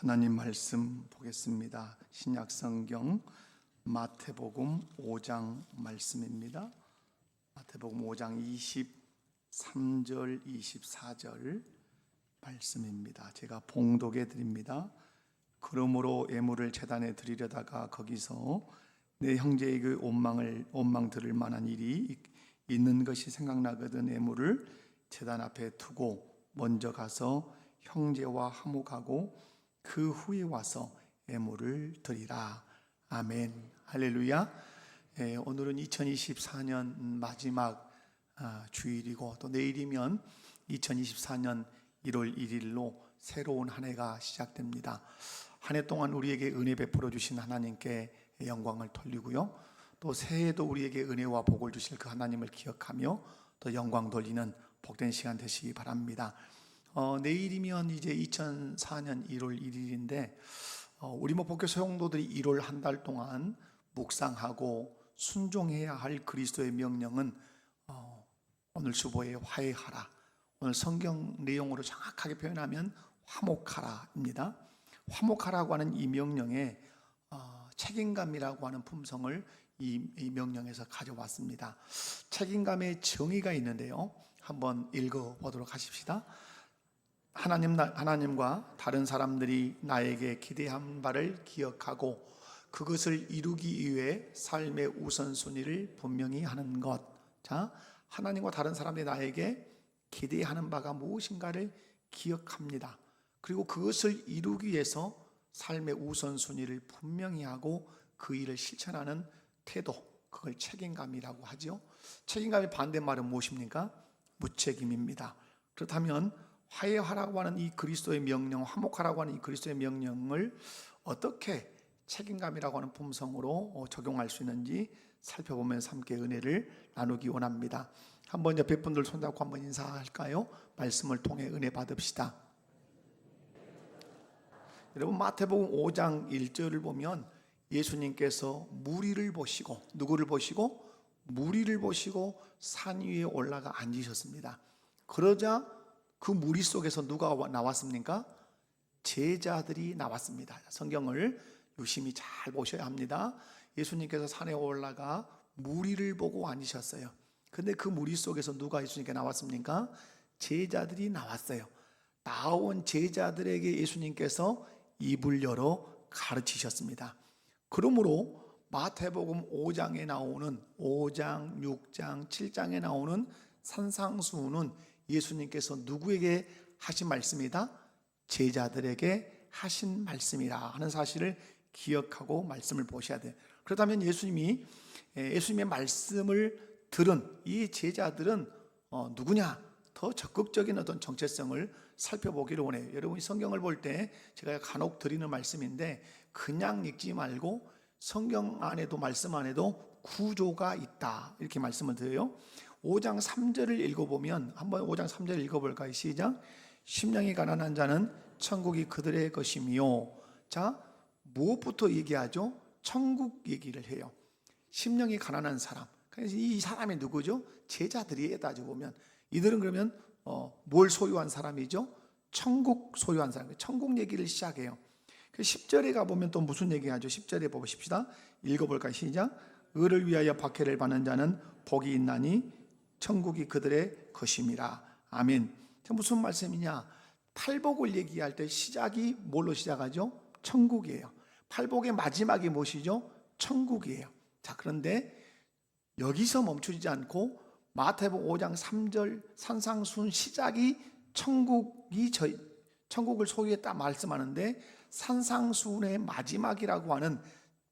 하나님 말씀 보겠습니다. 신약 성경 마태복음 5장 말씀입니다. 마태복음 5장 23절 24절 말씀입니다. 제가 봉독해 드립니다. 그러므로 예물을 제단에 드리려다가 거기서 내 형제의 그 원망 들을 만한 일이 있는 것이 생각나거든 예물을 제단 앞에 두고 먼저 가서 형제와 화목하고 그 후에 와서 예물을 드리라. 아멘. 할렐루야. 오늘은 2024년 마지막 주일이고 또 내일이면 2024년 1월 1일로 새로운 한 해가 시작됩니다. 한 해 동안 우리에게 은혜 베풀어 주신 하나님께 영광을 돌리고요, 또 새해에도 우리에게 은혜와 복을 주실 그 하나님을 기억하며 또 영광 돌리는 복된 시간 되시기 바랍니다. 내일이면 이제 2004년 1월 1일인데 우리 목포교 소용도들이 1월 한 달 동안 묵상하고 순종해야 할 그리스도의 명령은 오늘 수보에 화해하라, 오늘 성경 내용으로 정확하게 표현하면 화목하라입니다. 화목하라고 하는 이 명령에 책임감이라고 하는 품성을 이 명령에서 가져왔습니다. 책임감의 정의가 있는데요, 한번 읽어보도록 하십시다. 하나님과 다른 사람들이 나에게 기대한 바를 기억하고 그것을 이루기 위해 삶의 우선순위를 분명히 하는 것. 자, 하나님과 다른 사람들이 나에게 기대하는 바가 무엇인가를 기억합니다. 그리고 그것을 이루기 위해서 삶의 우선순위를 분명히 하고 그 일을 실천하는 태도, 그걸 책임감이라고 하죠. 책임감의 반대말은 무엇입니까? 무책임입니다. 그렇다면 화해하라고 하는 이 그리스도의 명령, 화목하라고 하는 이 그리스도의 명령을 어떻게 책임감이라고 하는 품성으로 적용할 수 있는지 살펴보면서 함께 은혜를 나누기 원합니다. 한번 옆에 분들 손잡고 한번 인사할까요? 말씀을 통해 은혜 받읍시다. 여러분, 마태복음 5장 1절을 보면 예수님께서 무리를 보시고, 누구를 보시고? 무리를 보시고 산 위에 올라가 앉으셨습니다. 그러자 그 무리 속에서 누가 나왔습니까? 제자들이 나왔습니다. 성경을 유심히 잘 보셔야 합니다. 예수님께서 산에 올라가 무리를 보고 앉으셨어요. 근데 그 무리 속에서 누가 예수님께 나왔습니까? 제자들이 나왔어요. 나온 제자들에게 예수님께서 입을 열어 가르치셨습니다. 그러므로 마태복음 5장에 나오는 5장, 6장, 7장에 나오는 산상수훈은 예수님께서 누구에게 하신 말씀이다? 제자들에게 하신 말씀이라 하는 사실을 기억하고 말씀을 보셔야 돼요. 그렇다면 예수님의 말씀을 들은 이 제자들은 누구냐? 더 적극적인 어떤 정체성을 살펴보기를 원해요. 여러분이 성경을 볼 때 제가 간혹 드리는 말씀인데 그냥 읽지 말고 성경 안에도 말씀 안에도 구조가 있다, 이렇게 말씀을 드려요. 5장 3절을 읽어보면, 한번 5장 3절 읽어볼까요? 시작. 심령이 가난한 자는 천국이 그들의 것이며. 자, 무엇부터 얘기하죠? 천국 얘기를 해요. 심령이 가난한 사람, 그래서 이 사람이 누구죠? 제자들이에요. 따져보면 이들은 그러면 뭘 소유한 사람이죠? 천국 소유한 사람, 천국 얘기를 시작해요. 10절에 가보면 또 무슨 얘기하죠? 10절에 보십시다. 읽어볼까요? 시작. 의를 위하여 박해를 받는 자는 복이 있나니 천국이 그들의 것임이라. 아멘. 무슨 말씀이냐? 팔복을 얘기할 때 시작이 뭘로 시작하죠? 천국이에요. 팔복의 마지막이 무엇이죠? 천국이에요. 자, 그런데 여기서 멈추지 않고 마태복음 5장 3절 산상수훈 시작이 천국을 소유했다 말씀하는데, 산상수훈의 마지막이라고 하는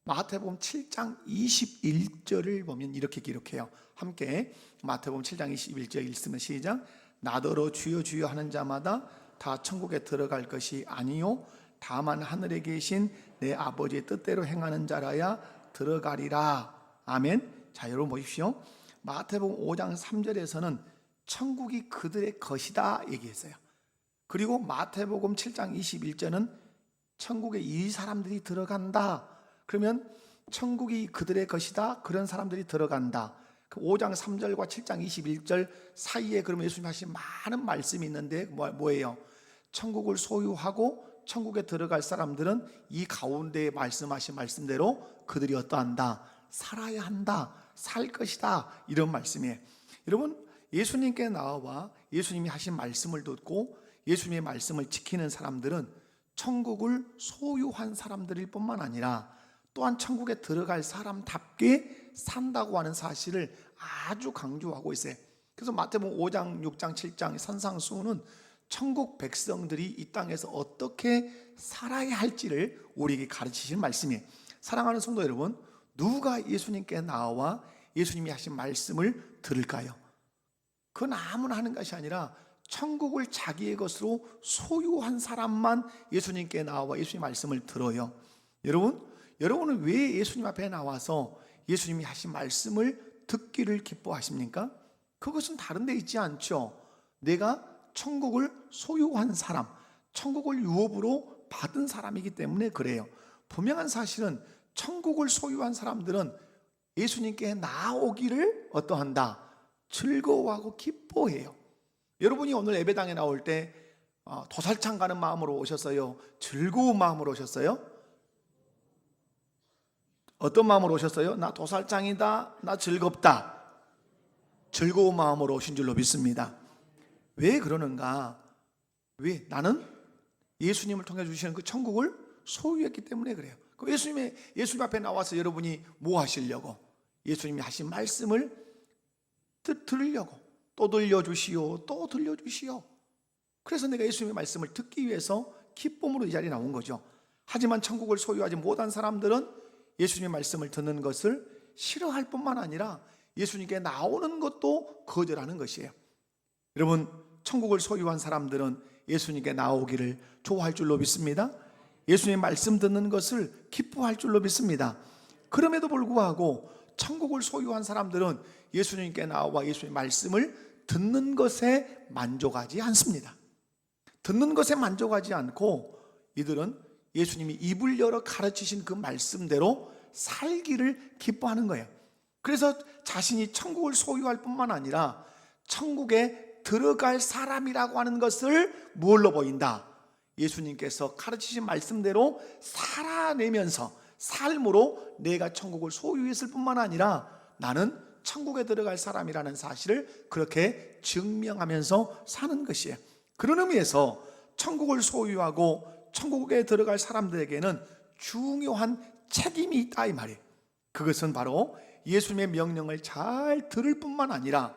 마태복음 7장 21절을 보면 이렇게 기록해요. 함께 마태복음 7장 21절 읽으면 시작. 나더러 주여 주여 하는 자마다 다 천국에 들어갈 것이 아니요 다만 하늘에 계신 내 아버지의 뜻대로 행하는 자라야 들어가리라. 아멘. 자, 여러분 보십시오. 마태복음 5장 3절에서는 천국이 그들의 것이다 얘기했어요. 그리고 마태복음 7장 21절은 천국에 이 사람들이 들어간다. 그러면 천국이 그들의 것이다, 그런 사람들이 들어간다. 5장 3절과 7장 21절 사이에 그러면 예수님 하신 많은 말씀이 있는데 뭐예요? 천국을 소유하고 천국에 들어갈 사람들은 이 가운데에 말씀하신 말씀대로 그들이 어떠한다? 살아야 한다. 살 것이다. 이런 말씀이에요. 여러분, 예수님께 나와 예수님이 하신 말씀을 듣고 예수님의 말씀을 지키는 사람들은 천국을 소유한 사람들일 뿐만 아니라 또한 천국에 들어갈 사람답게 산다고 하는 사실을 아주 강조하고 있어요. 그래서 마태복음 5장, 6장, 7장 산상수훈은 천국 백성들이 이 땅에서 어떻게 살아야 할지를 우리에게 가르치시는 말씀이에요. 사랑하는 성도 여러분, 누가 예수님께 나와 예수님이 하신 말씀을 들을까요? 그건 아무나 하는 것이 아니라 천국을 자기의 것으로 소유한 사람만 예수님께 나와 예수님 말씀을 들어요. 여러분은 왜 예수님 앞에 나와서 예수님이 하신 말씀을 듣기를 기뻐하십니까? 그것은 다른 데 있지 않죠. 내가 천국을 소유한 사람, 천국을 유업으로 받은 사람이기 때문에 그래요. 분명한 사실은 천국을 소유한 사람들은 예수님께 나오기를 어떠한다? 즐거워하고 기뻐해요. 여러분이 오늘 예배당에 나올 때 도살장 가는 마음으로 오셨어요? 즐거운 마음으로 오셨어요? 어떤 마음으로 오셨어요? 나 도살장이다, 나 즐겁다. 즐거운 마음으로 오신 줄로 믿습니다. 왜 그러는가? 왜? 나는 예수님을 통해 주시는 그 천국을 소유했기 때문에 그래요. 예수님 앞에 나와서 여러분이 뭐 하시려고? 예수님이 하신 말씀을 들으려고. 또 들려주시오, 또 들려주시오. 그래서 내가 예수님의 말씀을 듣기 위해서 기쁨으로 이 자리에 나온 거죠. 하지만 천국을 소유하지 못한 사람들은 예수님의 말씀을 듣는 것을 싫어할 뿐만 아니라 예수님께 나오는 것도 거절하는 것이에요. 여러분, 천국을 소유한 사람들은 예수님께 나오기를 좋아할 줄로 믿습니다. 예수님의 말씀 듣는 것을 기뻐할 줄로 믿습니다. 그럼에도 불구하고 천국을 소유한 사람들은 예수님께 나와 예수님의 말씀을 듣는 것에 만족하지 않습니다. 듣는 것에 만족하지 않고 이들은 예수님이 입을 열어 가르치신 그 말씀대로 살기를 기뻐하는 거예요. 그래서 자신이 천국을 소유할 뿐만 아니라 천국에 들어갈 사람이라고 하는 것을 뭘로 보인다? 예수님께서 가르치신 말씀대로 살아내면서 삶으로 내가 천국을 소유했을 뿐만 아니라 나는 천국에 들어갈 사람이라는 사실을 그렇게 증명하면서 사는 것이에요. 그런 의미에서 천국을 소유하고 천국에 들어갈 사람들에게는 중요한 책임이 있다 이 말이에요. 그것은 바로 예수님의 명령을 잘 들을 뿐만 아니라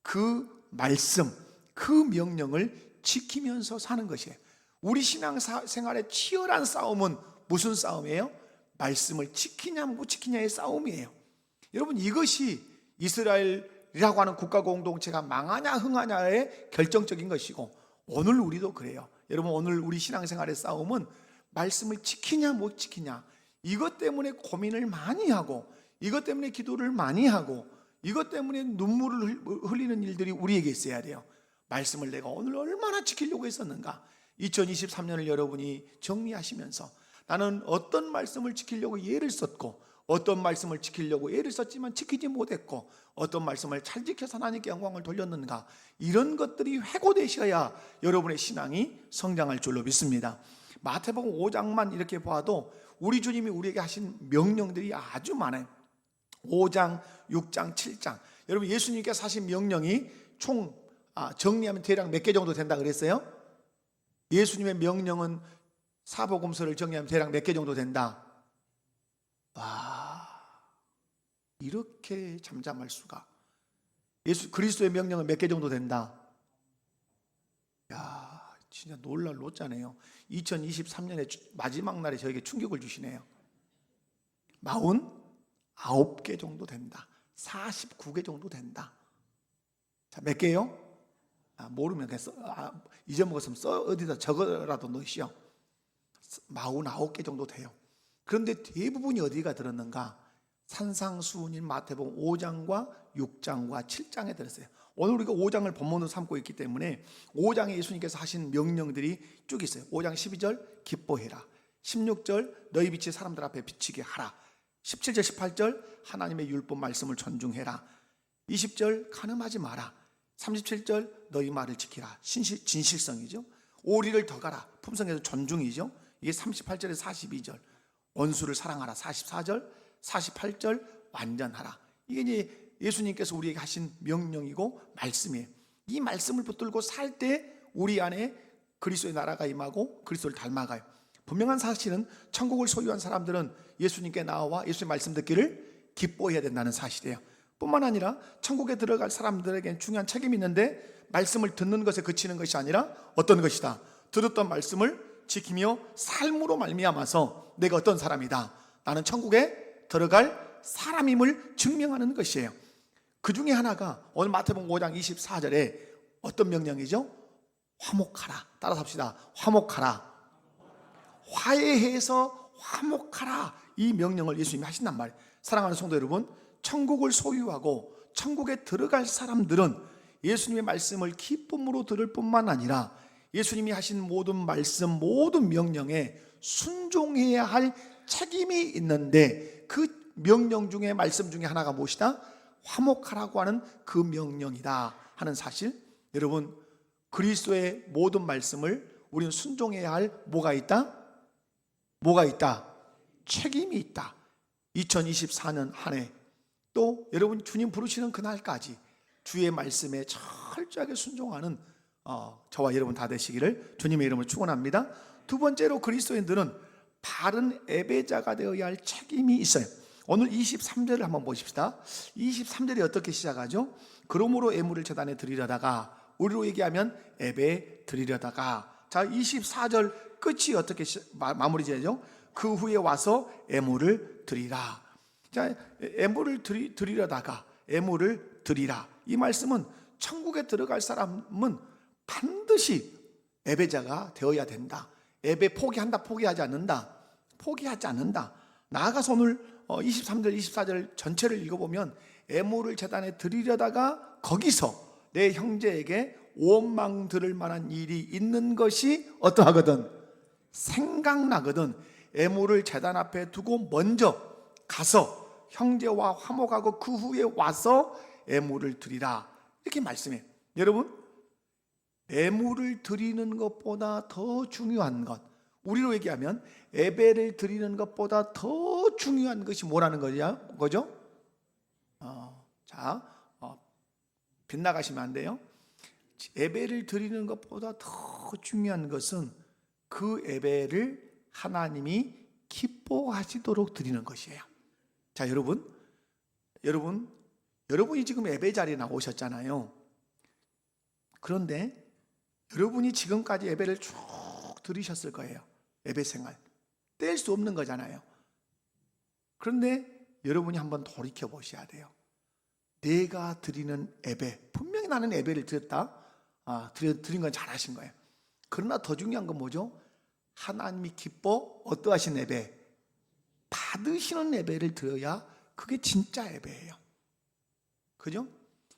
그 말씀, 그 명령을 지키면서 사는 것이에요. 우리 신앙생활의 치열한 싸움은 무슨 싸움이에요? 말씀을 지키냐 못 지키냐의 싸움이에요. 여러분, 이것이 이스라엘이라고 하는 국가 공동체가 망하냐 흥하냐의 결정적인 것이고 오늘 우리도 그래요. 여러분, 오늘 우리 신앙생활의 싸움은 말씀을 지키냐 못 지키냐 이것 때문에 고민을 많이 하고 이것 때문에 기도를 많이 하고 이것 때문에 눈물을 흘리는 일들이 우리에게 있어야 돼요. 말씀을 내가 오늘 얼마나 지키려고 했었는가. 2023년을 여러분이 정리하시면서 나는 어떤 말씀을 지키려고 예를 썼고 어떤 말씀을 지키려고 예를 썼지만 지키지 못했고 어떤 말씀을 잘 지켜서 하나님께 영광을 돌렸는가, 이런 것들이 회고되셔야 여러분의 신앙이 성장할 줄로 믿습니다. 마태복음 5장만 이렇게 봐도 우리 주님이 우리에게 하신 명령들이 아주 많아요. 5장, 6장, 7장. 여러분, 예수님께서 하신 명령이 총 정리하면 대략 몇 개 정도 된다 그랬어요? 예수님의 명령은 사복음서를 정리하면 대략 몇 개 정도 된다? 와, 이렇게 잠잠할 수가. 그리스도의 명령은 몇 개 정도 된다? 야, 진짜 놀랄 노짜네요. 2023년의 마지막 날에 저에게 충격을 주시네요. 49개 정도 된다. 49개 정도 된다. 자, 몇 개요? 모르면 잊어먹었으면 어디다 적어라도 넣으시오. 49개 정도 돼요. 그런데 대부분이 어디가 들었는가? 산상수훈인 마태복음 5장과 6장과 7장에 들었어요. 오늘 우리가 5장을 본문으로 삼고 있기 때문에 5장에 예수님께서 하신 명령들이 쭉 있어요. 5장 12절 기뻐해라, 16절 너희 빛이 사람들 앞에 비치게 하라, 17절 18절 하나님의 율법 말씀을 존중해라, 20절 간음하지 마라, 37절 너희 말을 지키라. 진실성이죠. 오리를 더 가라. 품성에서 존중이죠. 이게 38절에서 42절. 원수를 사랑하라. 44절, 48절 완전하라. 이게 이제 예수님께서 우리에게 하신 명령이고 말씀이에요. 이 말씀을 붙들고 살 때 우리 안에 그리스도의 나라가 임하고 그리스도를 닮아가요. 분명한 사실은 천국을 소유한 사람들은 예수님께 나와 예수의 말씀 듣기를 기뻐해야 된다는 사실이에요. 뿐만 아니라 천국에 들어갈 사람들에게는 중요한 책임이 있는데 말씀을 듣는 것에 그치는 것이 아니라 어떤 것이다? 들었던 말씀을 지키며 삶으로 말미암아서 내가 어떤 사람이다, 나는 천국에 들어갈 사람임을 증명하는 것이에요. 그 중에 하나가 오늘 마태복음 5장 24절에 어떤 명령이죠? 화목하라. 따라서 합시다. 화목하라. 화해해서 화목하라. 이 명령을 예수님이 하신단 말이에요. 사랑하는 성도 여러분, 천국을 소유하고 천국에 들어갈 사람들은 예수님의 말씀을 기쁨으로 들을 뿐만 아니라 예수님이 하신 모든 말씀, 모든 명령에 순종해야 할 책임이 있는데 그 명령 중에 말씀 중에 하나가 무엇이다? 화목하라고 하는 그 명령이다 하는 사실. 여러분, 그리스도의 모든 말씀을 우리는 순종해야 할 뭐가 있다? 뭐가 있다? 책임이 있다. 2024년 한 해 또 여러분 주님 부르시는 그날까지 주의 말씀에 철저하게 순종하는 저와 여러분 다 되시기를 주님의 이름으로 축원합니다. 두 번째로 그리스도인들은 바른 예배자가 되어야 할 책임이 있어요. 오늘 23절을 한번 보십시다. 23절이 어떻게 시작하죠? 그러므로 예물을 제단에 드리려다가, 우리로 얘기하면 예배 드리려다가. 자, 24절 끝이 어떻게 마무리 지어져? 그 후에 와서 예물을 드리라. 자, 예물을 드리려다가 예물을 드리라. 이 말씀은 천국에 들어갈 사람은 반드시 예배자가 되어야 된다. 예배 포기한다, 포기하지 않는다. 포기하지 않는다. 나아가서 오늘 23절, 24절 전체를 읽어보면 예물을 제단에 드리려다가 거기서 내 형제에게 원망 들을 만한 일이 있는 것이 어떠하거든? 생각나거든. 예물을 제단 앞에 두고 먼저 가서 형제와 화목하고 그 후에 와서 예물을 드리라. 이렇게 말씀해요. 여러분, 예물을 드리는 것보다 더 중요한 것, 우리로 얘기하면 예배를 드리는 것보다 더 중요한 것이 뭐라는 거죠? 빗나가시면 안 돼요. 예배를 드리는 것보다 더 중요한 것은 그 예배를 하나님이 기뻐하시도록 드리는 것이에요. 자, 여러분이 지금 예배 자리에 나오셨잖아요. 그런데 여러분이 지금까지 예배를 쭉 드리셨을 거예요. 예배 생활 뗄 수 없는 거잖아요. 그런데 여러분이 한번 돌이켜 보셔야 돼요. 내가 드리는 예배, 분명히 나는 예배를 드렸다, 드린 건 잘하신 거예요. 그러나 더 중요한 건 뭐죠? 하나님이 기뻐 어떠하신 예배? 받으시는 예배를 드려야 그게 진짜 예배예요. 그죠?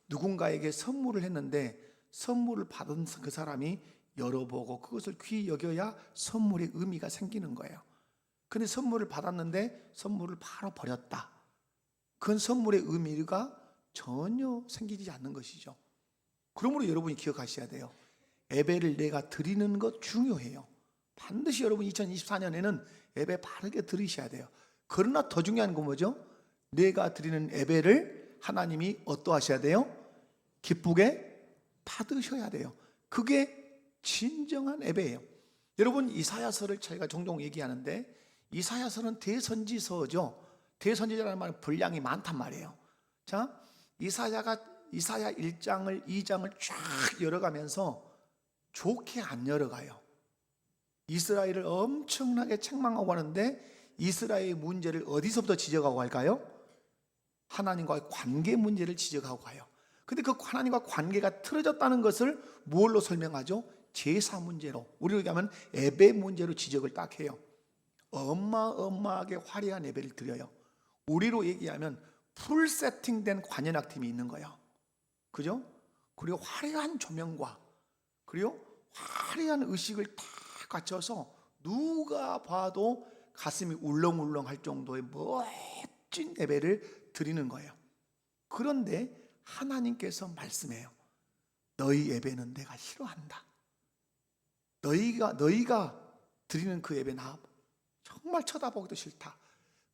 누군가에게 선물을 했는데 선물을 받은 그 사람이 열어보고 그것을 귀히 여겨야 선물의 의미가 생기는 거예요. 근데 선물을 받았는데 선물을 바로 버렸다. 그건 선물의 의미가 전혀 생기지 않는 것이죠. 그러므로 여러분이 기억하셔야 돼요. 예배를 내가 드리는 것 중요해요. 반드시 여러분 2024년에는 예배 바르게 드리셔야 돼요. 그러나 더 중요한 건 뭐죠? 내가 드리는 예배를 하나님이 어떠하셔야 돼요? 기쁘게 받으셔야 돼요. 그게 진정한 예배예요. 여러분, 이사야서를 저희가 종종 얘기하는데 이사야서는 대선지서죠. 대선지자라는 말은 분량이 많단 말이에요. 자, 이사야 1장을 2장을 쫙 열어가면서 좋게 안 열어가요. 이스라엘을 엄청나게 책망하고 하는데 이스라엘의 문제를 어디서부터 지적하고 할까요? 하나님과의 관계 문제를 지적하고 가요. 근데 그 하나님과 관계가 틀어졌다는 것을 무엇로 설명하죠? 제사 문제로, 우리로 얘기하면 예배 문제로 지적을 딱 해요. 어마어마하게 화려한 예배를 드려요. 우리로 얘기하면 풀 세팅된 관현악팀이 있는 거예요. 그죠? 그리고 화려한 조명과 그리고 화려한 의식을 다 갖춰서 누가 봐도 가슴이 울렁울렁 할 정도의 멋진 예배를 드리는 거예요. 그런데 하나님께서 말씀해요. 너희 예배는 내가 싫어한다. 너희가 드리는 그 예배 나 정말 쳐다보기도 싫다.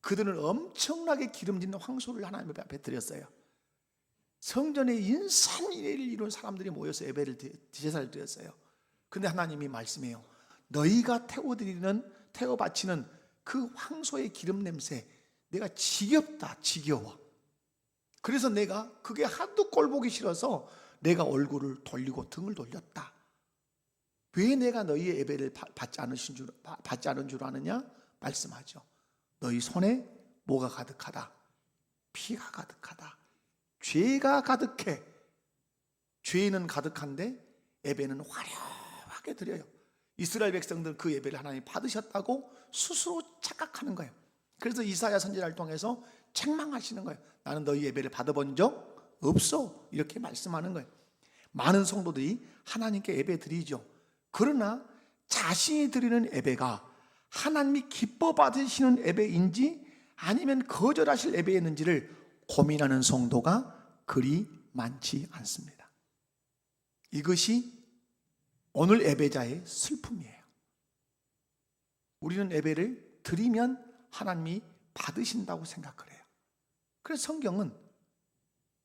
그들은 엄청나게 기름진 황소를 하나님 앞에 드렸어요. 성전에 인산인해를 이룬 사람들이 모여서 예배를 제사를 드렸어요. 근데 하나님이 말씀해요. 너희가 태워 바치는 그 황소의 기름 냄새 내가 지겹다, 지겨워. 그래서 내가 그게 하도 꼴보기 싫어서 내가 얼굴을 돌리고 등을 돌렸다. 왜 내가 너희의 예배를 받지 않은 줄 아느냐? 말씀하죠. 너희 손에 뭐가 가득하다? 피가 가득하다. 죄가 가득해. 죄는 가득한데 예배는 화려하게 드려요. 이스라엘 백성들 그 예배를 하나님 받으셨다고 스스로 착각하는 거예요. 그래서 이사야 선지자를 통해서 책망하시는 거예요. 나는 너희 예배를 받아본 적 없어. 이렇게 말씀하는 거예요. 많은 성도들이 하나님께 예배 드리죠. 그러나 자신이 드리는 예배가 하나님이 기뻐 받으시는 예배인지 아니면 거절하실 예배였는지를 고민하는 성도가 그리 많지 않습니다. 이것이 오늘 예배자의 슬픔이에요. 우리는 예배를 드리면 하나님이 받으신다고 생각을 해요. 그래서 성경은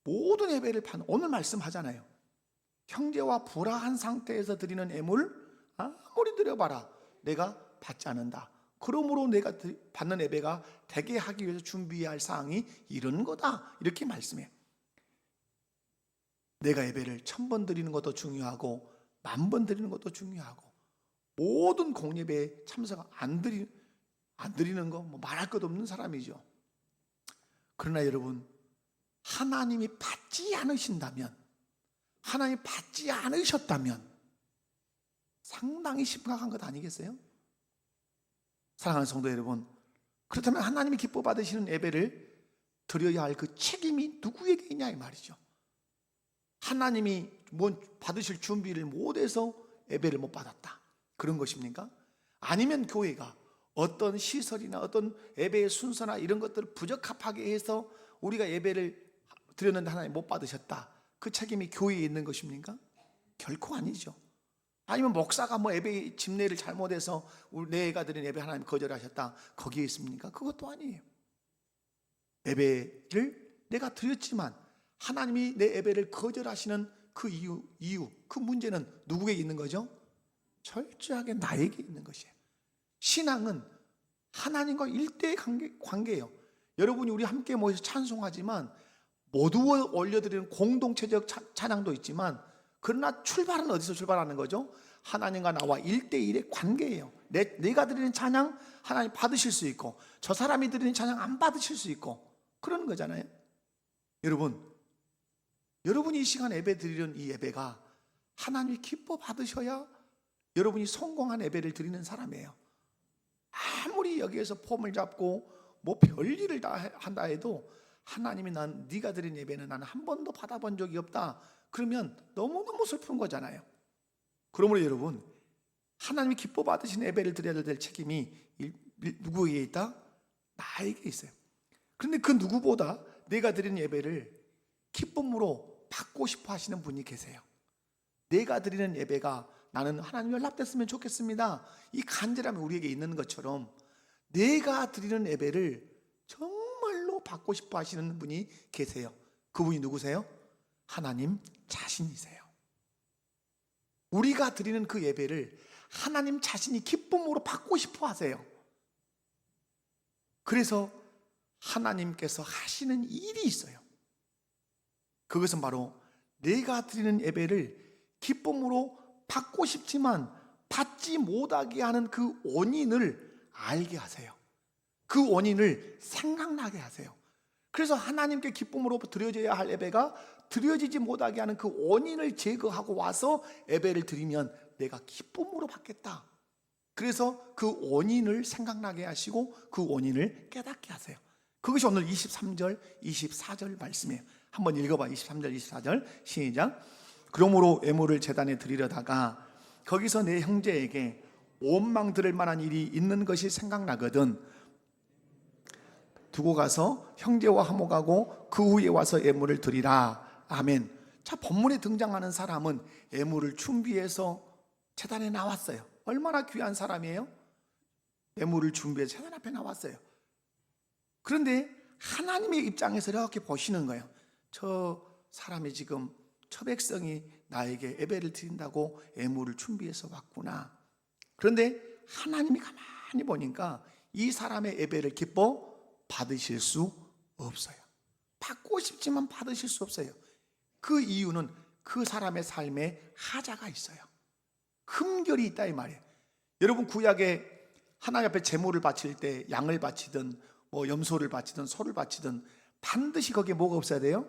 모든 예배를 오늘 말씀하잖아요. 형제와 불화한 상태에서 드리는 예물 아무리 드려봐라 내가 받지 않는다. 그러므로 내가 받는 예배가 되게 하기 위해서 준비해야 할 사항이 이런 거다. 이렇게 말씀해요. 내가 예배를 1000번 드리는 것도 중요하고 10,000번 드리는 것도 중요하고 모든 공예배에 참석 안 드리는 거 말할 것 없는 사람이죠. 그러나 여러분 하나님이 받지 않으신다면 하나님이 받지 않으셨다면 상당히 심각한 것 아니겠어요? 사랑하는 성도 여러분, 그렇다면 하나님이 기뻐 받으시는 예배를 드려야 할 그 책임이 누구에게 있냐 이 말이죠. 하나님이 받으실 준비를 못해서 예배를 못 받았다 그런 것입니까? 아니면 교회가 어떤 시설이나 어떤 예배의 순서나 이런 것들을 부적합하게 해서 우리가 예배를 드렸는데 하나님 못 받으셨다 그 책임이 교회에 있는 것입니까? 결코 아니죠. 아니면 목사가 예배 집례를 잘못해서 내가 드린 예배 하나님 거절하셨다 거기에 있습니까? 그것도 아니에요. 예배를 내가 드렸지만 하나님이 내 예배를 거절하시는 그 이유 그 문제는 누구에게 있는 거죠? 철저하게 나에게 있는 것이에요. 신앙은 하나님과 일대의 관계예요. 여러분이 우리 함께 모여서 찬송하지만 모두 올려드리는 공동체적 찬양도 있지만 그러나 출발은 어디서 출발하는 거죠? 하나님과 나와 1대1의 관계예요. 내가 드리는 찬양 하나님 받으실 수 있고 저 사람이 드리는 찬양 안 받으실 수 있고 그러는 거잖아요. 여러분이 이 시간 예배 드리는 이 예배가 하나님이 기뻐 받으셔야 여러분이 성공한 예배를 드리는 사람이에요. 아무리 여기에서 폼을 잡고 별일을 다 한다 해도 하나님이 네가 드린 예배는 나는 한 번도 받아본 적이 없다 그러면 너무너무 슬픈 거잖아요. 그러므로 여러분 하나님이 기뻐 받으신 예배를 드려야 될 책임이 누구에게 있다? 나에게 있어요. 그런데 그 누구보다 내가 드린 예배를 기쁨으로 받고 싶어 하시는 분이 계세요. 내가 드리는 예배가 나는 하나님 연락됐으면 좋겠습니다 이 간절함이 우리에게 있는 것처럼 내가 드리는 예배를 정말로 받고 싶어 하시는 분이 계세요. 그분이 누구세요? 하나님 자신이세요. 우리가 드리는 그 예배를 하나님 자신이 기쁨으로 받고 싶어 하세요. 그래서 하나님께서 하시는 일이 있어요. 그것은 바로 내가 드리는 예배를 기쁨으로 받고 싶지만 받지 못하게 하는 그 원인을 알게 하세요. 그 원인을 생각나게 하세요. 그래서 하나님께 기쁨으로 드려져야 할 예배가 드려지지 못하게 하는 그 원인을 제거하고 와서 예배를 드리면 내가 기쁨으로 받겠다. 그래서 그 원인을 생각나게 하시고 그 원인을 깨닫게 하세요. 그것이 오늘 23절, 24절 말씀이에요. 한번 읽어봐. 23절, 24절 시작. 그러므로 예물을 제단에 드리려다가 거기서 내 형제에게 원망 들을 만한 일이 있는 것이 생각나거든 두고 가서 형제와 화목하고 그 후에 와서 예물을 드리라. 아멘. 자, 본문에 등장하는 사람은 예물을 준비해서 제단에 나왔어요. 얼마나 귀한 사람이에요? 예물을 준비해서 재단 앞에 나왔어요. 그런데 하나님의 입장에서 이렇게 보시는 거예요. 저 사람이 지금 저 백성이 나에게 예배를 드린다고 예물을 준비해서 왔구나. 그런데 하나님이 가만히 보니까 이 사람의 예배를 기뻐 받으실 수 없어요. 받고 싶지만 받으실 수 없어요. 그 이유는 그 사람의 삶에 하자가 있어요. 흠결이 있다 이 말이에요. 여러분, 구약에 하나님 앞에 제물을 바칠 때 양을 바치든 염소를 바치든 소를 바치든 반드시 거기에 뭐가 없어야 돼요?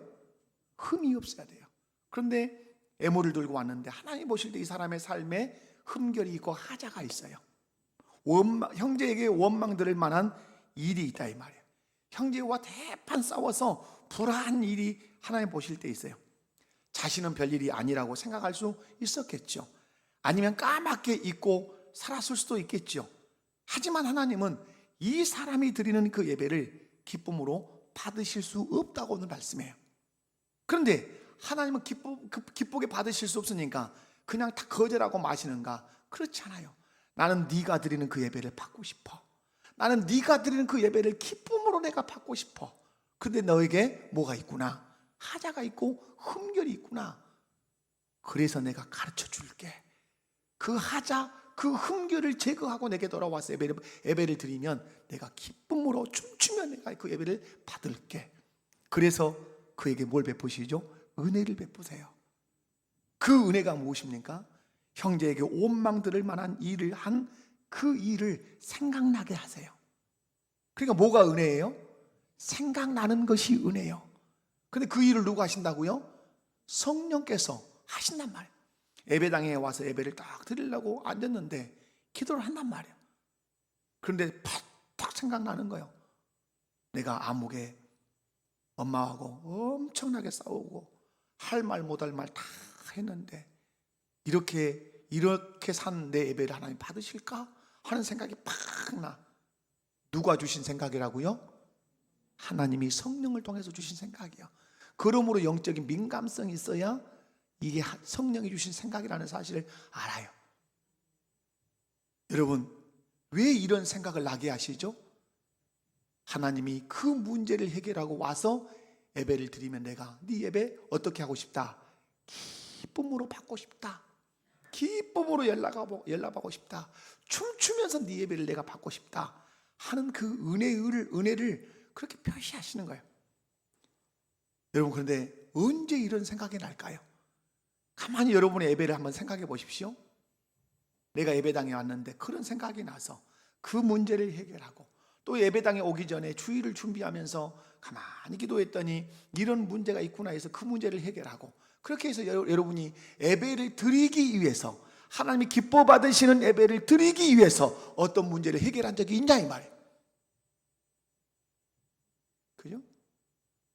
흠이 없어야 돼요. 그런데 예물을 들고 왔는데 하나님 보실 때 이 사람의 삶에 흠결이 있고 하자가 있어요. 형제에게 원망 들을 만한 일이 있다 이 말이에요. 형제와 대판 싸워서 불화한 일이 하나님 보실 때 있어요. 자신은 별일이 아니라고 생각할 수 있었겠죠. 아니면 까맣게 잊고 살았을 수도 있겠죠. 하지만 하나님은 이 사람이 드리는 그 예배를 기쁨으로 받으실 수 없다고는 말씀해요. 그런데 하나님은 기쁘게 받으실 수 없으니까 그냥 다 거절하고 마시는가? 그렇지 않아요. 나는 네가 드리는 그 예배를 받고 싶어. 나는 네가 드리는 그 예배를 기쁨으로 내가 받고 싶어. 그런데 너에게 뭐가 있구나? 하자가 있고 흠결이 있구나. 그래서 내가 가르쳐 줄게. 그 하자, 그 흠결을 제거하고 내게 돌아와서 예배를 드리면 내가 기쁨으로 춤추며 내가 그 예배를 받을게. 그래서 그에게 뭘 베푸시죠? 은혜를 베푸세요. 그 은혜가 무엇입니까? 형제에게 원망 들을 만한 일을 한 그 일을 생각나게 하세요. 그러니까 뭐가 은혜예요? 생각나는 것이 은혜예요. 근데 그 일을 누가 하신다고요? 성령께서 하신단 말이에요. 예배당에 와서 예배를 딱 드리려고 앉았는데 기도를 한단 말이에요. 그런데 팍 생각나는 거예요. 내가 암흑에 엄마하고 엄청나게 싸우고 할 말 못할 말 다 했는데 이렇게 산 내 예배를 하나님 받으실까 하는 생각이 팍 나. 누가 주신 생각이라고요? 하나님이 성령을 통해서 주신 생각이요. 그러므로 영적인 민감성이 있어야 이게 성령이 주신 생각이라는 사실을 알아요. 여러분, 왜 이런 생각을 나게 하시죠? 하나님이 그 문제를 해결하고 와서 예배를 드리면 내가 네 예배 어떻게 하고 싶다? 기쁨으로 받고 싶다. 기쁨으로 연락하고 싶다. 춤추면서 네 예배를 내가 받고 싶다 하는 그 은혜를 그렇게 표시하시는 거예요. 여러분, 그런데 언제 이런 생각이 날까요? 가만히 여러분의 예배를 한번 생각해 보십시오. 내가 예배당에 왔는데 그런 생각이 나서 그 문제를 해결하고 또 예배당에 오기 전에 주일을 준비하면서 가만히 기도했더니 이런 문제가 있구나 해서 그 문제를 해결하고, 그렇게 해서 여러분이 예배를 드리기 위해서, 하나님이 기뻐 받으시는 예배를 드리기 위해서 어떤 문제를 해결한 적이 있냐 이 말이에요. 그죠?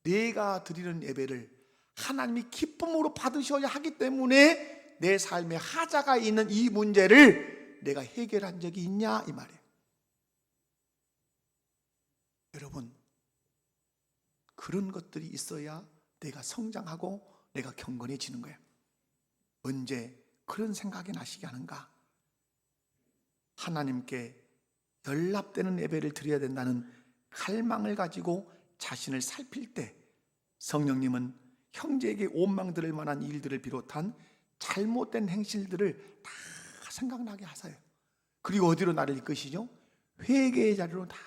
내가 드리는 예배를 하나님이 기쁨으로 받으셔야 하기 때문에 내 삶에 하자가 있는 이 문제를 내가 해결한 적이 있냐 이 말이에요. 여러분, 그런 것들이 있어야 내가 성장하고 내가 경건해지는 거예요. 언제 그런 생각이 나시게 하는가? 하나님께 연락되는 예배를 드려야 된다는 갈망을 가지고 자신을 살필 때 성령님은 형제에게 원망 들을 만한 일들을 비롯한 잘못된 행실들을 다 생각나게 하세요. 그리고 어디로 나를 이끄시죠? 회개의 자리로 다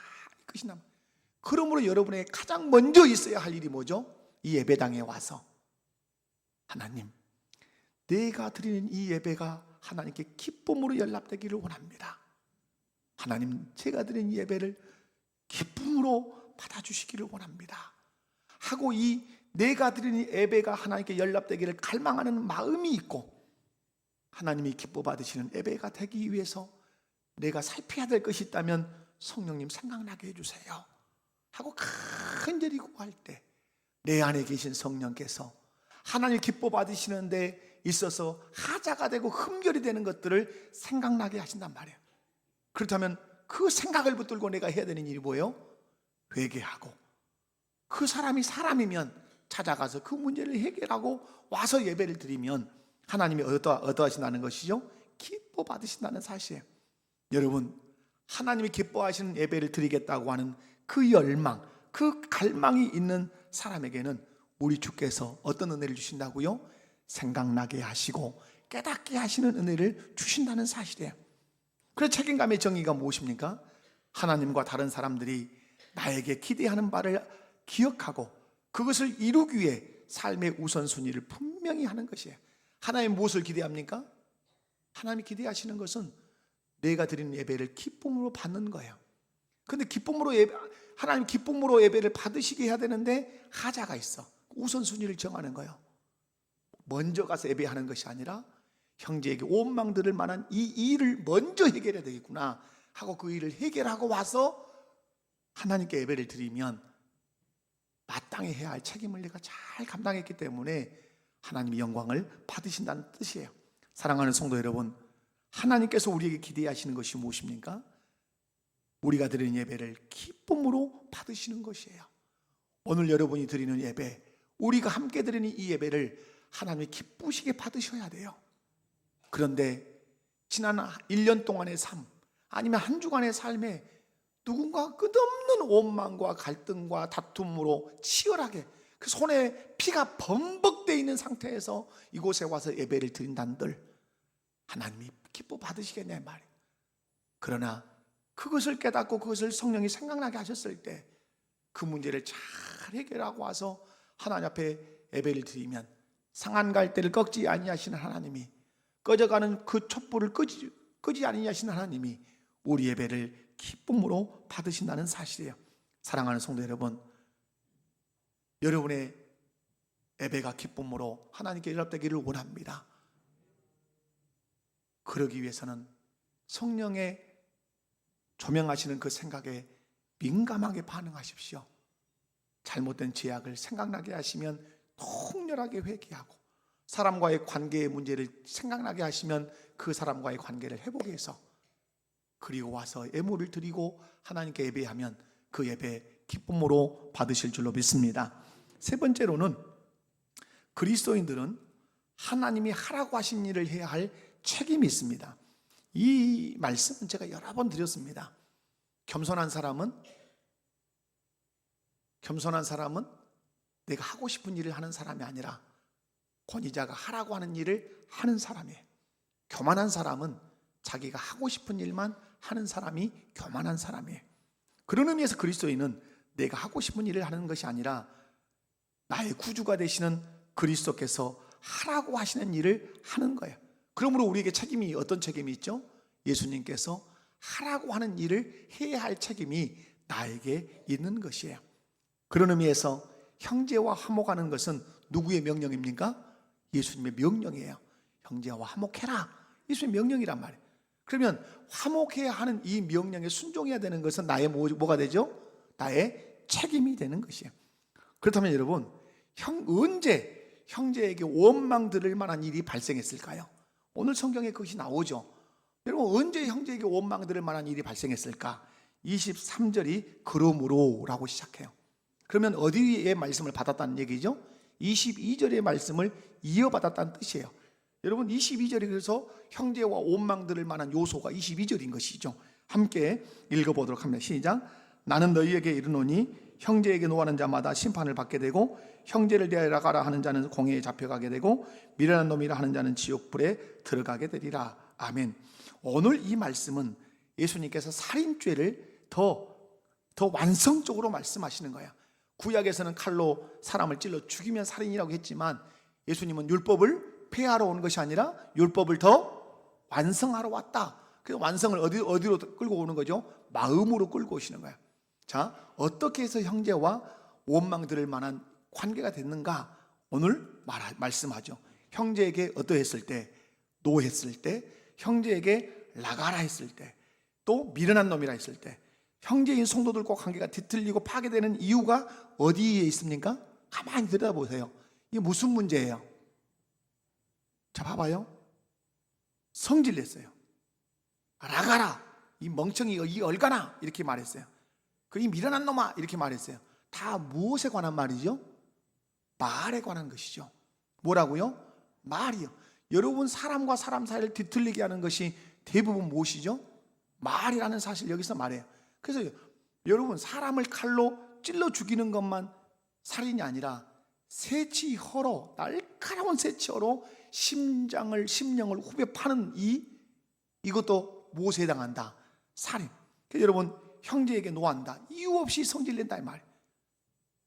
이끄신다. 그러므로 여러분의 가장 먼저 있어야 할 일이 뭐죠? 이 예배당에 와서 하나님, 내가 드리는 이 예배가 하나님께 기쁨으로 연락되기를 원합니다. 하나님, 제가 드리는 이 예배를 기쁨으로 받아주시기를 원합니다 하고, 이 내가 드리는 예배가 하나님께 연락되기를 갈망하는 마음이 있고 하나님이 기뻐 받으시는 예배가 되기 위해서 내가 살펴야 될 것이 있다면 성령님 생각나게 해주세요 하고 간절히 구할 때 내 안에 계신 성령께서 하나님 기뻐 받으시는 데 있어서 하자가 되고 흠결이 되는 것들을 생각나게 하신단 말이에요. 그렇다면 그 생각을 붙들고 내가 해야 되는 일이 뭐예요? 회개하고, 그 사람이 사람이면 찾아가서 그 문제를 해결하고 와서 예배를 드리면 하나님이 어떠하신다는 것이죠? 기뻐 받으신다는 사실이에요. 여러분, 하나님이 기뻐하시는 예배를 드리겠다고 하는 그 열망, 그 갈망이 있는 사람에게는 우리 주께서 어떤 은혜를 주신다고요? 생각나게 하시고 깨닫게 하시는 은혜를 주신다는 사실이에요. 그래서 책임감의 정의가 무엇입니까? 하나님과 다른 사람들이 나에게 기대하는 바를 기억하고 그것을 이루기 위해 삶의 우선순위를 분명히 하는 것이에요. 하나님 무엇을 기대합니까? 하나님이 기대하시는 것은 내가 드리는 예배를 기쁨으로 받는 거예요. 그런데 하나님 기쁨으로 예배를 받으시게 해야 되는데 하자가 있어. 우선순위를 정하는 거예요. 먼저 가서 예배하는 것이 아니라 형제에게 원망 들을 만한 이 일을 먼저 해결해야 되겠구나 하고 그 일을 해결하고 와서 하나님께 예배를 드리면 마땅히 해야 할 책임을 내가 잘 감당했기 때문에 하나님이 영광을 받으신다는 뜻이에요. 사랑하는 성도 여러분, 하나님께서 우리에게 기대하시는 것이 무엇입니까? 우리가 드리는 예배를 기쁨으로 받으시는 것이에요. 오늘 여러분이 드리는 예배, 우리가 함께 드리는 이 예배를 하나님이 기쁘시게 받으셔야 돼요. 그런데 지난 1년 동안의 삶, 아니면 한 주간의 삶에 누군가 끝없는 원망과 갈등과 다툼으로 치열하게 그 손에 피가 범벅되어 있는 상태에서 이곳에 와서 예배를 드린다는들 하나님이 기뻐 받으시겠냐 말이에요. 그러나 그것을 깨닫고 그것을 성령이 생각나게 하셨을 때 그 문제를 잘 해결하고 와서 하나님 앞에 예배를 드리면 상한 갈대를 꺾지 아니하시는 하나님이, 꺼져가는 그 촛불을 끄지 아니하시는 하나님이 우리 예배를 기쁨으로 받으신다는 사실이에요. 사랑하는 성도 여러분, 여러분의 예배가 기쁨으로 하나님께 연락되기를 원합니다. 그러기 위해서는 성령의 조명하시는 그 생각에 민감하게 반응하십시오. 잘못된 죄악을 생각나게 하시면 통렬하게 회개하고, 사람과의 관계의 문제를 생각나게 하시면 그 사람과의 관계를 회복해서 그리고 와서 예물을 드리고 하나님께 예배하면 그 예배 기쁨으로 받으실 줄로 믿습니다. 세 번째로는 그리스도인들은 하나님이 하라고 하신 일을 해야 할 책임이 있습니다. 이 말씀은 제가 여러 번 드렸습니다. 겸손한 사람은 내가 하고 싶은 일을 하는 사람이 아니라 권위자가 하라고 하는 일을 하는 사람이에요. 교만한 사람은 자기가 하고 싶은 일만 하는 사람이 교만한 사람이에요. 그런 의미에서 그리스도인은 내가 하고 싶은 일을 하는 것이 아니라 나의 구주가 되시는 그리스도께서 하라고 하시는 일을 하는 거예요. 그러므로 우리에게 책임이, 어떤 책임이 있죠? 예수님께서 하라고 하는 일을 해야 할 책임이 나에게 있는 것이에요. 그런 의미에서 형제와 화목하는 것은 누구의 명령입니까? 예수님의 명령이에요. 형제와 화목해라, 예수님의 명령이란 말이에요. 그러면 화목해야 하는 이 명령에 순종해야 되는 것은 나의 뭐가 되죠? 나의 책임이 되는 것이에요. 그렇다면 여러분, 언제 형제에게 원망 들을 만한 일이 발생했을까요? 오늘 성경에 그것이 나오죠. 여러분, 언제 형제에게 원망 들을 만한 일이 발생했을까? 23절이 그러므로 라고 시작해요. 그러면 어디에 말씀을 받았다는 얘기죠? 22절의 말씀을 이어받았다는 뜻이에요. 여러분, 22절이 그래서 형제와 원망 들을 만한 요소가 22절인 것이죠. 함께 읽어보도록 합니다. 시작. 나는 너희에게 이르노니 형제에게 노하는 자마다 심판을 받게 되고 형제를 대하여 가라 하는 자는 공회에 잡혀가게 되고 미련한 놈이라 하는 자는 지옥불에 들어가게 되리라. 아멘. 오늘 이 말씀은 예수님께서 살인죄를 더 완성적으로 말씀하시는 거예요. 구약에서는 칼로 사람을 찔러 죽이면 살인이라고 했지만 예수님은 율법을 폐하러 온 것이 아니라 율법을 더 완성하러 왔다. 그 완성을 어디로 끌고 오는 거죠? 마음으로 끌고 오시는 거예요. 자, 어떻게 해서 형제와 원망 들을 만한 관계가 됐는가? 오늘 말씀하죠. 형제에게 어떠했을 때, 노했을 때, 형제에게 나가라 했을 때, 또 미련한 놈이라 했을 때, 형제인 성도들과 관계가 뒤틀리고 파괴되는 이유가 어디에 있습니까? 가만히 들여다보세요. 이게 무슨 문제예요? 자, 봐봐요. 성질냈어요. 나가라, 이 멍청이, 이 얼간아, 이렇게 말했어요. 이 미련한 놈아, 이렇게 말했어요. 다 무엇에 관한 말이죠? 말에 관한 것이죠. 뭐라고요? 말이요. 여러분, 사람과 사람 사이를 뒤틀리게 하는 것이 대부분 무엇이죠? 말이라는 사실 여기서 말해요. 그래서 여러분, 사람을 칼로 찔러 죽이는 것만 살인이 아니라 새치혀로, 날카로운 새치혀로 심령을 후벼 파는 이것도 무엇에 해당한다? 살인. 그래서 여러분, 형제에게 노한다, 이유 없이 성질낸다 이 말.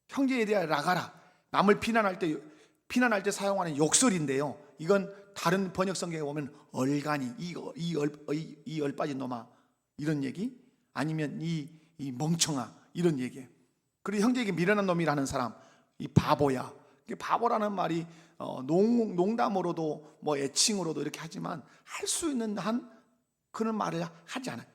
형제에 대하여 라가라, 남을 비난할 때 사용하는 욕설인데요, 이건 다른 번역 성경에 보면 얼간이, 이 얼빠진 놈아, 이런 얘기, 아니면 이 멍청아, 이런 얘기예요. 그리고 형제에게 미련한 놈이라는 사람, 이 바보야. 바보라는 말이 농담으로도 뭐 애칭으로도 이렇게 하지만 할 수 있는 한 그런 말을 하지 않아요.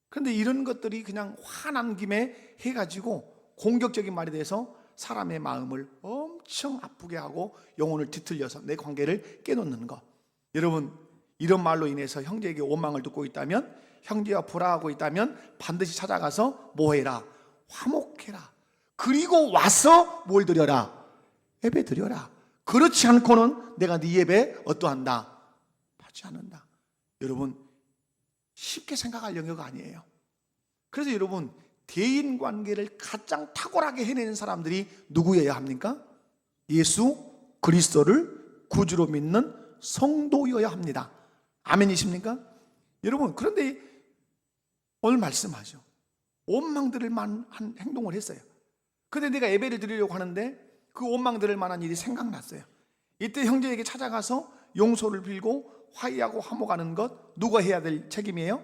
그런데 이런 것들이 그냥 화난 김에 해가지고 공격적인 말에 대해서 사람의 마음을 엄청 아프게 하고 영혼을 뒤틀려서 내 관계를 깨놓는 것. 여러분, 이런 말로 인해서 형제에게 원망을 듣고 있다면, 형제와 불화하고 있다면 반드시 찾아가서 뭐 해라? 화목해라. 그리고 와서 뭘 드려라? 예배 드려라. 그렇지 않고는 내가 네 예배 어떠한다? 받지 않는다. 여러분, 쉽게 생각할 영역 아니에요. 그래서 여러분, 대인관계를 가장 탁월하게 해내는 사람들이 누구여야 합니까? 예수 그리스도를 구주로 믿는 성도여야 합니다. 아멘이십니까? 여러분, 그런데 오늘 말씀하죠. 원망들을 만한 행동을 했어요. 그런데 내가 예배를 드리려고 하는데 그 원망들을 만한 일이 생각났어요. 이때 형제에게 찾아가서 용서를 빌고 화해하고 화목하는 것, 누가 해야 될 책임이에요?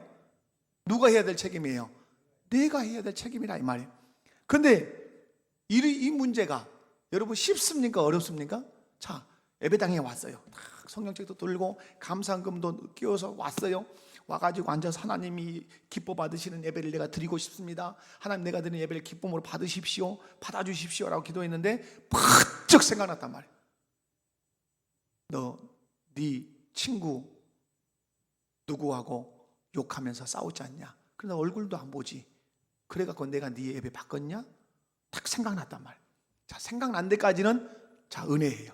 누가 해야 될 책임이에요? 내가 해야 될 책임이라 이 말이에요. 그런데 이 문제가 여러분 쉽습니까? 어렵습니까? 자, 예배당에 왔어요. 성경책도 들고 감사금도 끼워서 왔어요. 와가지고 앉아서 하나님이 기뻐 받으시는 예배를 내가 드리고 싶습니다. 하나님, 내가 드리는 예배를 기쁨으로 받으십시오, 받아주십시오 라고 기도했는데 퍼뜩 생각났단 말이에요. 너 네 친구 누구하고 욕하면서 싸우지 않냐? 그런데 얼굴도 안 보지. 그래갖고 내가 네 예배 바꿨냐? 딱 생각났단 말이에요. 자, 생각난 데까지는 자, 은혜예요.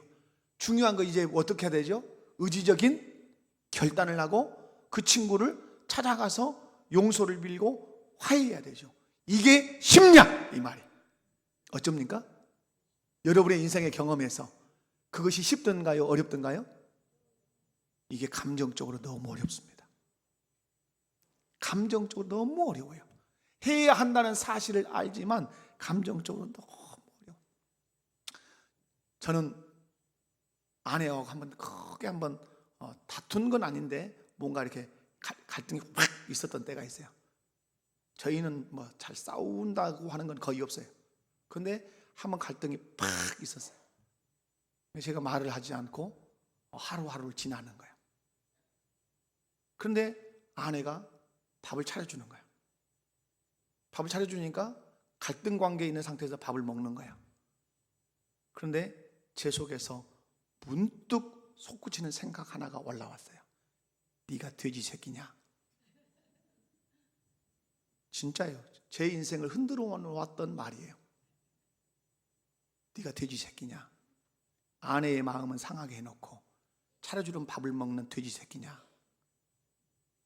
중요한 거 이제 어떻게 해야 되죠? 의지적인 결단을 하고 그 친구를 찾아가서 용서를 빌고 화해해야 되죠. 이게 쉽냐? 이 말이에요. 어쩝니까? 여러분의 인생의 경험에서 그것이 쉽던가요? 어렵던가요? 이게 감정적으로 너무 어렵습니다. 감정적으로 너무 어려워요. 해야 한다는 사실을 알지만 감정적으로 너무 어려워요. 저는 아내하고 크게 한번 다툰 건 아닌데 뭔가 이렇게 갈등이 확 있었던 때가 있어요. 저희는 뭐 잘 싸운다고 하는 건 거의 없어요. 그런데 한번 갈등이 팍 있었어요. 제가 말을 하지 않고 하루하루를 지나는 거예요. 그런데 아내가 밥을 차려주는 거예요. 밥을 차려주니까 갈등 관계에 있는 상태에서 밥을 먹는 거예요. 그런데 제 속에서 문득 솟구치는 생각 하나가 올라왔어요. 네가 돼지 새끼냐? 진짜예요. 제 인생을 흔들어 놓았던 말이에요. 네가 돼지 새끼냐? 아내의 마음은 상하게 해놓고 차려주는 밥을 먹는 돼지 새끼냐?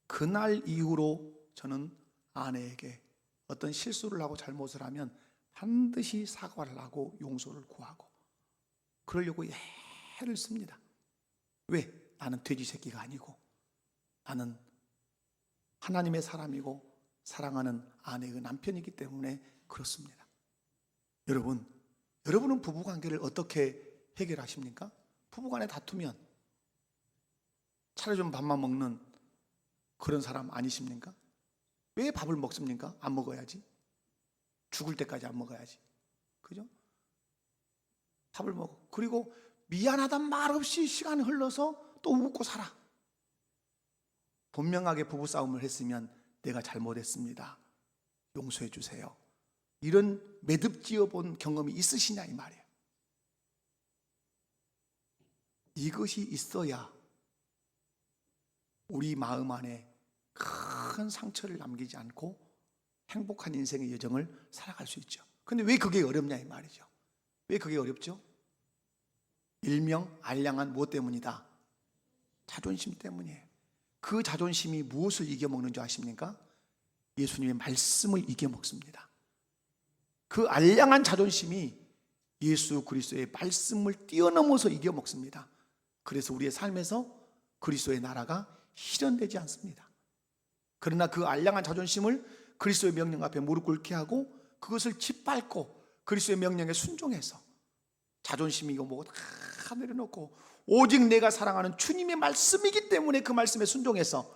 그날 이후로 저는 아내에게 어떤 실수를 하고 잘못을 하면 반드시 사과를 하고 용서를 구하고 그러려고 애를 씁니다. 왜? 나는 돼지 새끼가 아니고 나는 하나님의 사람이고 사랑하는 아내의 남편이기 때문에 그렇습니다. 여러분은 부부관계를 어떻게 해결하십니까? 부부간에 다투면 차려준 밥만 먹는 그런 사람 아니십니까? 왜 밥을 먹습니까? 안 먹어야지. 죽을 때까지 안 먹어야지. 그죠? 밥을 먹어. 그리고 미안하단 말 없이 시간이 흘러서 또 웃고 살아. 분명하게 부부싸움을 했으면 내가 잘못했습니다, 용서해 주세요, 이런 매듭지어 본 경험이 있으시냐 이 말이에요. 이것이 있어야 우리 마음 안에 큰 상처를 남기지 않고 행복한 인생의 여정을 살아갈 수 있죠. 근데 왜 그게 어렵냐 이 말이죠. 왜 그게 어렵죠? 일명 알량한 무엇 때문이다? 자존심 때문이에요. 그 자존심이 무엇을 이겨먹는 줄 아십니까? 예수님의 말씀을 이겨먹습니다. 그 알량한 자존심이 예수 그리스도의 말씀을 뛰어넘어서 이겨먹습니다. 그래서 우리의 삶에서 그리스도의 나라가 실현되지 않습니다. 그러나 그 알량한 자존심을 그리스도의 명령 앞에 무릎 꿇게 하고 그것을 짓밟고 그리스도의 명령에 순종해서 자존심이 이거 뭐고 다 내려놓고 오직 내가 사랑하는 주님의 말씀이기 때문에 그 말씀에 순종해서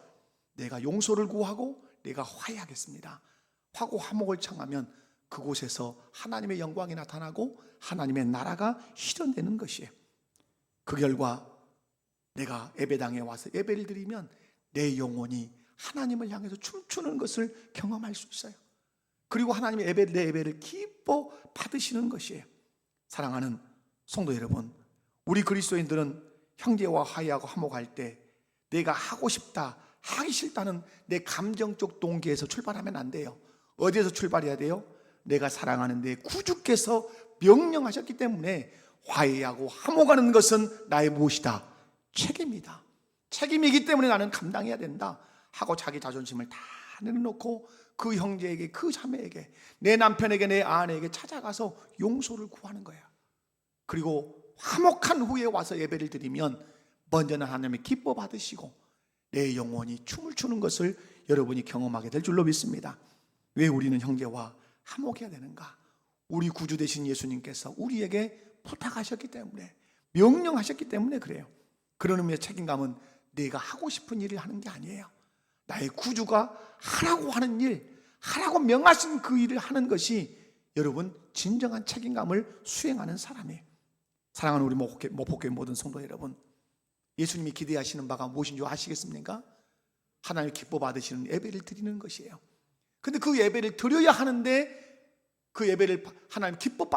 내가 용서를 구하고 내가 화해하겠습니다 하고 화목을 청하면 그곳에서 하나님의 영광이 나타나고 하나님의 나라가 실현되는 것이에요. 그 결과 내가 예배당에 와서 예배를 드리면 내 영혼이 하나님을 향해서 춤추는 것을 경험할 수 있어요. 그리고 하나님의 내 예배를 기뻐 받으시는 것이에요. 사랑하는 성도 여러분, 우리 그리스도인들은 형제와 화해하고 화목할 때 내가 하고 싶다, 하기 싫다는 내 감정적 동기에서 출발하면 안 돼요. 어디에서 출발해야 돼요? 내가 사랑하는 내 구주께서 명령하셨기 때문에 화해하고 화목하는 것은 나의 무엇이다? 책임이다. 책임이기 때문에 나는 감당해야 된다 하고 자기 자존심을 다 내려놓고 그 형제에게, 그 자매에게, 내 남편에게, 내 아내에게 찾아가서 용서를 구하는 거야. 그리고 화목한 후에 와서 예배를 드리면 먼저는 하나님의 기뻐 받으시고 내 영혼이 춤을 추는 것을 여러분이 경험하게 될 줄로 믿습니다. 왜 우리는 형제와 화목해야 되는가? 우리 구주 되신 예수님께서 우리에게 부탁하셨기 때문에, 명령하셨기 때문에 그래요. 그런 의미의 책임감은 내가 하고 싶은 일을 하는 게 아니에요. 나의 구주가 하라고 하는 일, 하라고 명하신 그 일을 하는 것이 여러분 진정한 책임감을 수행하는 사람이에요. 사랑하는 우리 목포교회 모든 성도 여러분, 예수님이 기대하시는 바가 무엇인 줄 아시겠습니까? 하나님을 기뻐 받으시는 예배를 드리는 것이에요. 근데 그 예배를 드려야 하는데 그 예배를 하나님 기뻐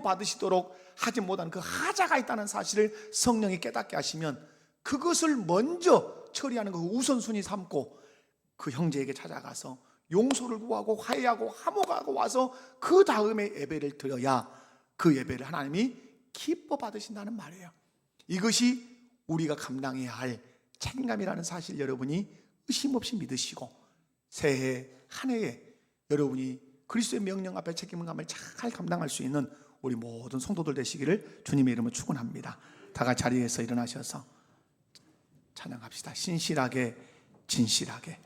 받으시도록 하지 못한 그 하자가 있다는 사실을 성령이 깨닫게 하시면 그것을 먼저 처리하는 거 우선순위 삼고 그 형제에게 찾아가서 용서를 구하고 화해하고 화목하고 와서 그 다음에 예배를 드려야 그 예배를 하나님이 기뻐 받으신다는 말이에요. 이것이 우리가 감당해야 할 책임감이라는 사실 여러분이 의심 없이 믿으시고 새해 한 해에 여러분이 그리스도의 명령 앞에 책임감을 잘 감당할 수 있는 우리 모든 성도들 되시기를 주님의 이름으로 축원합니다. 다 같이 자리에서 일어나셔서 찬양합시다. 신실하게 진실하게.